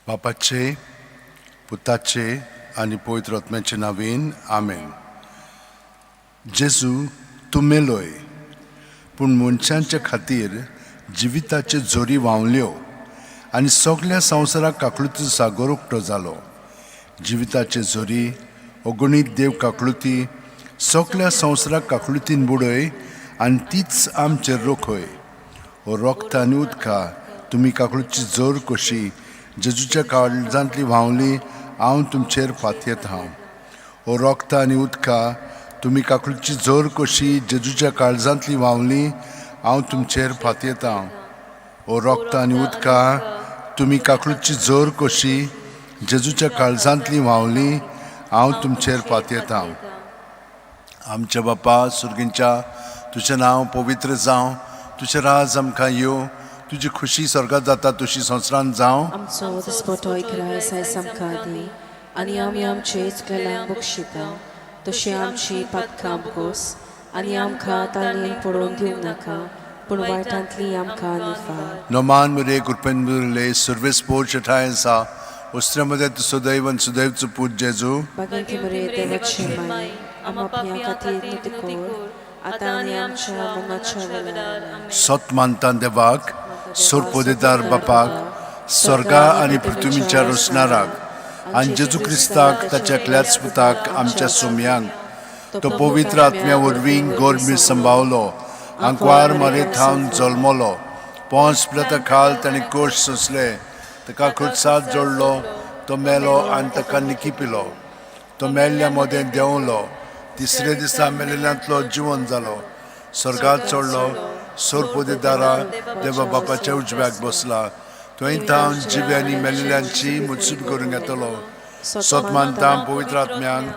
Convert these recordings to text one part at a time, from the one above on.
बापाचे, पुताचे आणि पवित्र आत्म्याचे नावेन आमेन. जेजू तूं मेलोय पूण मनशांच्या खातीर जिविताचे झोरी व्हांवल्यो आनी सगळ्या संवसाराक काकळुतीचो सागर उक्तो जालो. जिविताचे झोरी अगणीत देव काकळुती सगळ्या संवसाराक काकळुतीन बुडय आनी तीच आमचेर रोखय. ओ रक्त आनी उदका तुमी काकळुतीची जोर कशी जेजूच्या काळजांतली व्हांवली हांव तुमचेर फातयेता. ओ रक्त आनी उदका तुमी काकळुतीची जोर कशी जेजूच्या काळजांतली व्हांवली हांव तुमचेर फातयेता. ओ रक्त आनी उदका तुमी काकळुतीची जोर कशी जेजूच्या काळजांतली व्हांवली हांव तुमचेर फातयेता. आमच्या बापा सुर्गींच्या तुजें नांव पवित्र जावं, तुजें राज आमकां येवं, तुजी खुशी स्वर्गांत जाता तशी संवसारांत जावं. आमचो दिसपटो इकरायस आयज आमकां दी आनी आमी आमचे चुकलेल्यांक बक्षिता तशी आमची पातकां आमकोस आनी आमकां ताळयेन पडोवन दिवं नाका पूण वायटांतली आमकां निफार. नोमान मुरे कुरपेनले सर्वेस पोरचे ठायसा उस्त्र्यामध्ये तुजो दैव आनी सुदैवचो पूज जेजू. बागेंती मरे देवाची माय आमच्या खातीर नितकोर आतां आनी आमच्या मनाच्या वेळार. सत मानता देवाक, सोरपोदेदार बापाक, स्वर्गा आनी पृथ्वीच्या रोसणाराक आनी जेजू क्रिस्ताक ताच्या एकल्याच पुताक आमच्या सोम्यांक तो पवित्र आत्म्या वरवीं गोरमीर संभावलो, आंकवार मारेत थावन जल्मलो, पोंस पिलाता खाल ताणें कोश सोंसले, ताका खुर्सात जोडलो, तो मेलो आनी ताका निकिपिलो, तो मेल्ल्या मदें देंवलो, तिसरे दिसा मेलेल्यांतलो जिवन जालो, स्वर्गांत चडलो, सोरपोदेदारा देवा बापाच्या उजव्याक बसला, थंय थावन जिव्यांनी मेलेल्यांची मुत्सूब करूंक येतलो. सत मानता पवित्र आत्म्यांक,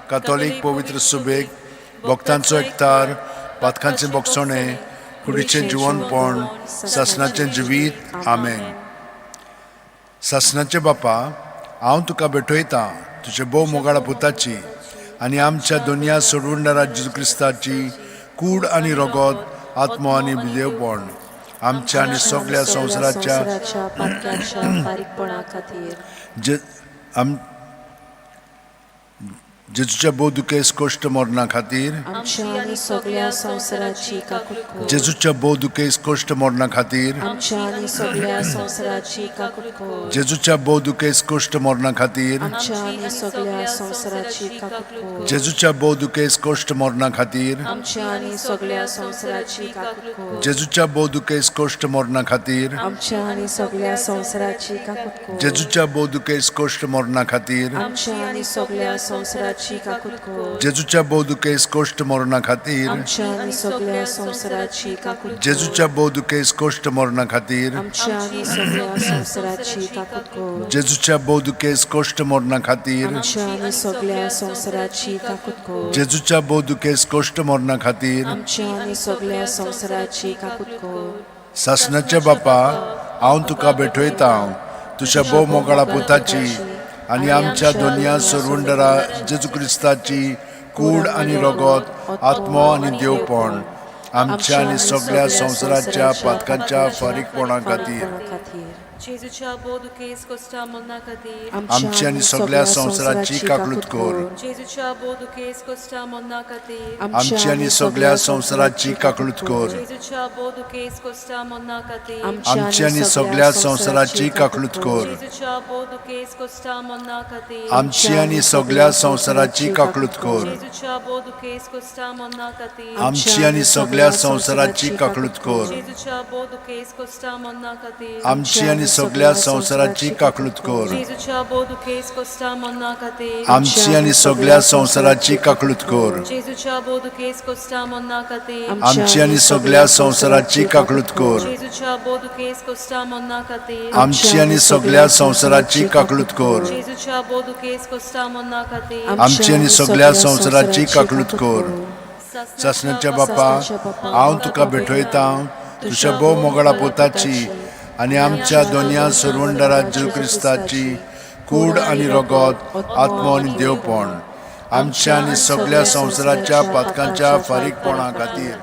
कातोलीक पवित्र सुबेक, भक्तांचो एकतार, पातकांचें बोगसणें, कुडीचें जिवनपण, सासणाचें जिवीत. आमेन. सासणाचे बापा, हांव तुका भेटयतां तुजे भोव मोगाळा पुताची आनी आमच्या दोनया सोडवणारा जेजू क्रिस्ताची कूड आनी रगत, आत्मो आनी देवपण आमच्या आनी सगळ्या संवसाराच्या जेजूच्या भोव दुखेस कश्ट मरणा खातीर, जेजूच्या भोव दुखेस कश्ट मरणा खातीर, जेजूच्या भोव दुखेस कश्ट मरणा खातीर, जेजूच्या भोव दुखेस कश्ट मरणा खातीर, जेजूच्या भोव दुखेस कश्ट मरणा खातीर, जेजूच्या भोव दुखेस कश्ट मरणा खातीर, जेजूच्या भोव दुखेस कश्ट मरणा खातीर, जेजूच्या भोव दुखेस कश्ट मरणा खातीर, जेजूच्या भोव दुखेस कश्ट मरणा खातीर, जेजूच्या भोव दुखेस कश्ट मरणा खातीर. सासणाचे बापा, हांव तुका भेटयतां तुज्या भोव मोगाळा पुताची आनी आमच्या दोनया सोडवणारा जेजू क्रिस्ताची कूड आनी रगत, आत्मो आनी देवपण आमच्या आनी सगळ्या संवसाराच्या पातकांच्या फारीकपणा खातीर, जेजूच्या भोव दुखेस कश्टा मरणा खातीर आमची आनी सगळ्या संवसाराची काकळूत कर. जेजूच्या भोव दुखेस कश्टा मरणा खातीर आमची आनी सगळ्या संवसाराची काकळूत कर. जेजूच्या भोव दुखेस कश्टा मरणा खातीर आमची आनी सगळ्या संवसाराची काकळूत कर. जेजूच्या भोव दुखेस कश्टा मरणा खातीर आमची आनी सगळ्या संवसाराची काकळूत कर. जेजूच्या भोव दुखेस कश्टा मरणा खातीर आमची आनी सगळ्या संवसाराची काकळूत कर. जेजूच्या भोव दुखेस कश्टा मरणा खातीर आमची आनी सगळ्या संवसाराची काकळूत कर. जेजूच्या भोव दुखेस कश्टा मरणा खातीर आमची आनी सगळ्या संवसाराची काकळूत कर. जेजूच्या भोव दुखेस कश्टा मरणा खातीर आमची आनी सगळ्या संवसाराची काकळूत कर. जेजूच्या भोव दुखेस कश्टा मरणा खातीर आमची आनी सगळ्या संवसाराची काकळूत कर. जेजूच्या भोव दुखेस कश्टा मरणा खातीर आमची आनी सगळ्या संवसाराची काकळूत कर. सासणाच्या बापा, हांव तुका भेटयतां तुज्या भोव मोगाळा पुताची आनी आमच्या दोनया सोडवणारा जेजू क्रिस्ताची कूड आनी रगत, आत्मो आनी देवपण आमच्या आनी सगळ्या संवसाराच्या पातकांच्या फारीकपणा खातीर,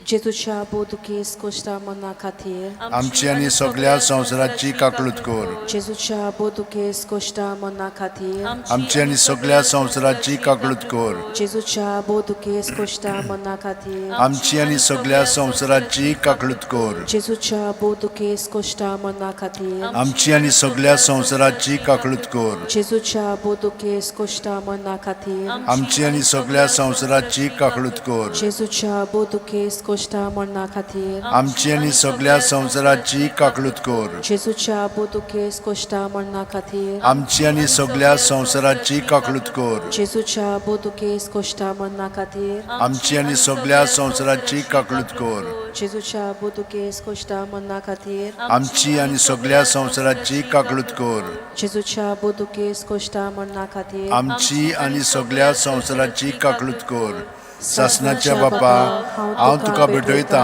जेजूच्या बोदुकेस कोश्टा मना खातीर आमची आणि सगळ्या संवसाराची काकलूत कर. जेजूच्या बोदुकेस कोश्टा मना खातीर आमची आणि सगळ्या संवसाराची काकलूत कर. जेजूच्या बोदुकेस कोश्टा मना खातीर आमची आणि सगळ्या संवसाराची काकलूत कर. जेजूच्या बोदुकेस कोश्टा मना खातीर आमची आणि सगळ्या संवसाराची काकलूत कर. जेजूच्या बोदुकेस कोश्टा मना खातीर आमची आणि सगळ्या संवसाराची काकलूत कर. जेजूच्या बोदुकेस कोश्टा मना खातीर आमची आणि सगळ्या संवसाराची काकलूत कर. जेजूच्या बोदुकेस कोश्टा मना खातीर आमची आणि सगळ्या संवसाराची काकलूत कर. जेजूच्या बोदुकेस कोश्टा मना खातीर आमची आणि सगळ्या संवसाराची काकलूत कर. जेजूच्या बोदुकेस कोश्टा मना खातीर आमची आणि सगळ्या संवसाराची काकलूत कर. जेजूच्या बोदुकेस कोश्टा मना खातीर आमची आणि सगळ्या संवसाराची काकलूत कर. सासनाच्या बापा, हांव तुका भेटयता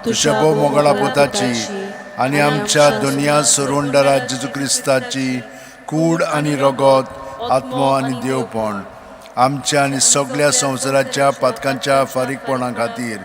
तुझ्या भोव मोगळा पोताची आनी आमच्या दुनिया सोरोंडारा जेजू क्रिस्ताची कूड आनी रगत, आत्मो आनी देवपण आमच्या आनी सगळ्या संवसाराच्या पातकांच्या फारीकपणा खातीर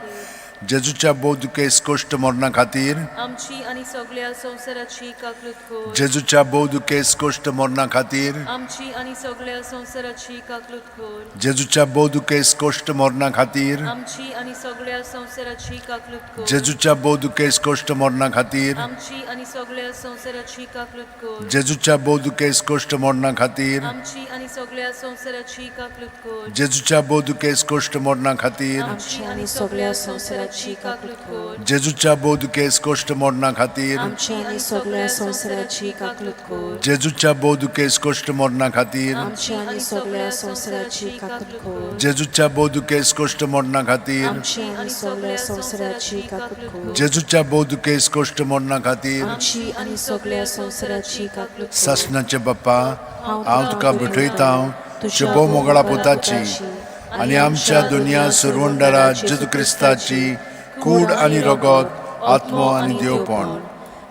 जेजूच्या बोदुकेस कोश्ट मरणा खातीर आमची आणि सगळ्या संवसाराची काकलूत कर. जेजूच्या बोदुकेस कोश्ट मरणा खातीर आमची आणि सगळ्या संवसाराची काकलूत कर. जेजूच्या बोदुकेस कोश्ट मरणा खातीर आमची आणि सगळ्या संवसाराची काकलूत कर. जेजूच्या बोदुकेस कोश्ट मरणा खातीर आमची आणि सगळ्या संवसाराची काकलूत कर. जेजूच्या बोदुकेस कोश्ट मरणा खातीर आमची आणि सगळ्या संवसाराची काकलूत कर. जेजूच्या बोदुकेस कोश्ट मरणा खातीर आमची आणि सगळ्या संवसाराची काकलूत कर. जेजूच्या बोदुकेस कोश्ट मरणा खातीर आमची आणि सगळ्या संवसाराची काकलूत कर. जेजूच्या बोदुकेस कोश्ट मरणा खातीर आमची आणि सगळ्या संवसाराची काकलूत कर. जेजूच्या बोदुकेस कोश्ट मरणा खातीर आमची आणि सगळ्या संवसाराची काकलूत कर. जेजूच्या बोदुकेस कोश्ट मरणा खातीर आमची आणि सगळ्या संवसाराची काकलूत कर. सासनाचे बाप्पा, हांव तुका भेटयता तुझ्या भोव मोगळा पोताची आनी आमच्या दुनिया सोरोंडारा जेजू क्रिस्ताची कूड आनी रगत, आत्मो आनी देवपण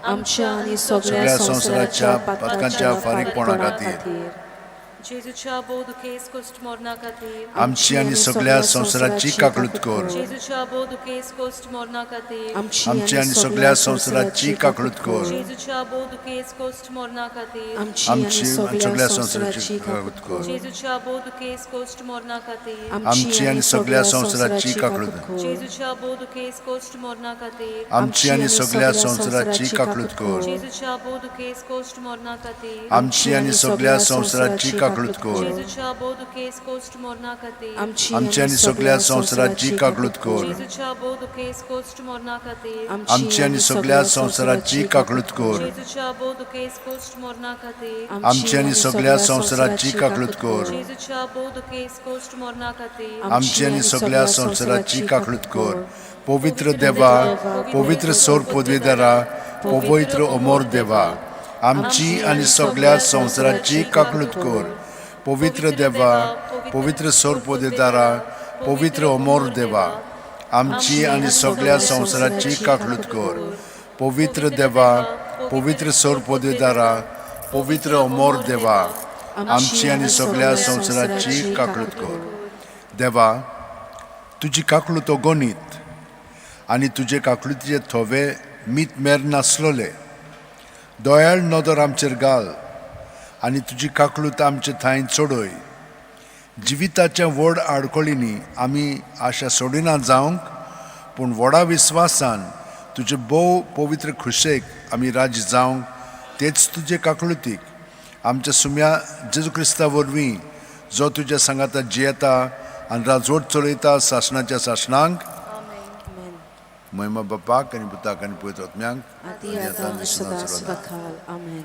आमच्या आणि सगळ्या सगळ्या संवसाराच्या संवसाराच्या पातकांच्या फारीकपणा खातीर जेजूच्या बोदुकेस कोश्ट मरणा खातीर आमची आणि सगळ्या संवसाराची काकलूत कर. जेजूच्या बोदुकेस कोश्ट मरणा खातीर आमची आणि सगळ्या संवसाराची काकलूत कर. जेजूच्या बोदुकेस कोश्ट मरणा खातीर आमची आणि आमची आणि सगळ्या सगळ्या संवसाराची संवसाराची काकलूत कर. जेजूच्या बोदुकेस कोश्ट मरणा खातीर आमची आणि सगळ्या संवसाराची काकलूत कर. जेजूच्या बोदुकेस कोश्ट मरणा खातीर आमची आणि सगळ्या संवसाराची काकलूत कर. जेजूच्या बोदुकेस कोश्ट मरणा खातीर आमची आणि सगळ्या संवसाराची काकलूत कर. जेजूच्या बोदुकेस कोश्ट मरणा खातीर आमची आणि सगळ्या संवसाराची काकलूत कर. जेजूच्या बोदुकेस कोश्ट मरणा खातीर आमची आणि सगळ्या संवसाराची काकलूत कर. जेजूच्या बोदुकेस कोश्ट मरणा खातीर आमची आणि सगळ्या संवसाराची काकलूत कर. जेजूच्या बोदुकेस कोश्ट मरणा खातीर आमची आणि सगळ्या संवसाराची काकलूत कर. पवित्र देवा, पवित्र सोर पदवीदारा, पवित्र अमोर देवा आमची आणि सगळ्या संवसाराची काकलूत कर. पवित्र देवा, पवित्र सोर पदवीदारा, पवित्र अमोर देवा आमची आणि सगळ्या संवसाराची काकलूत कर. पवित्र देवा, पवित्र सोर पदवीदारा, पवित्र अमोर देवा आमची आणि सगळ्या संवसाराची काकलूत कर. देवा, तुजी काकलूत अगणित आनी तुजे काकलुतीचे थोवे मीत मेर नासलोले. दयाळ नदर आमचेर घाल आनी तुजी काकलूत आमचे थंय चडय. जिविताच्या व्हड आडखळींनी आमी आशा सोडिना जावंक, पूण व्हडा विस्वासान तुजे भोव पवित्र खुशेक आमी राजी जावंक तेच तुजे काकलुतीक आमच्या सुम्या जेजू क्रिस्ता वरवीं जो तुज्या सांगाता जियेता आनी राजवट चलयता सासणाच्या सासणांक. महिमा बापाक आनी पुताक आनी पवित्र आत्म्यांक आदी आतां आनी सदां सदां काल. आमेन.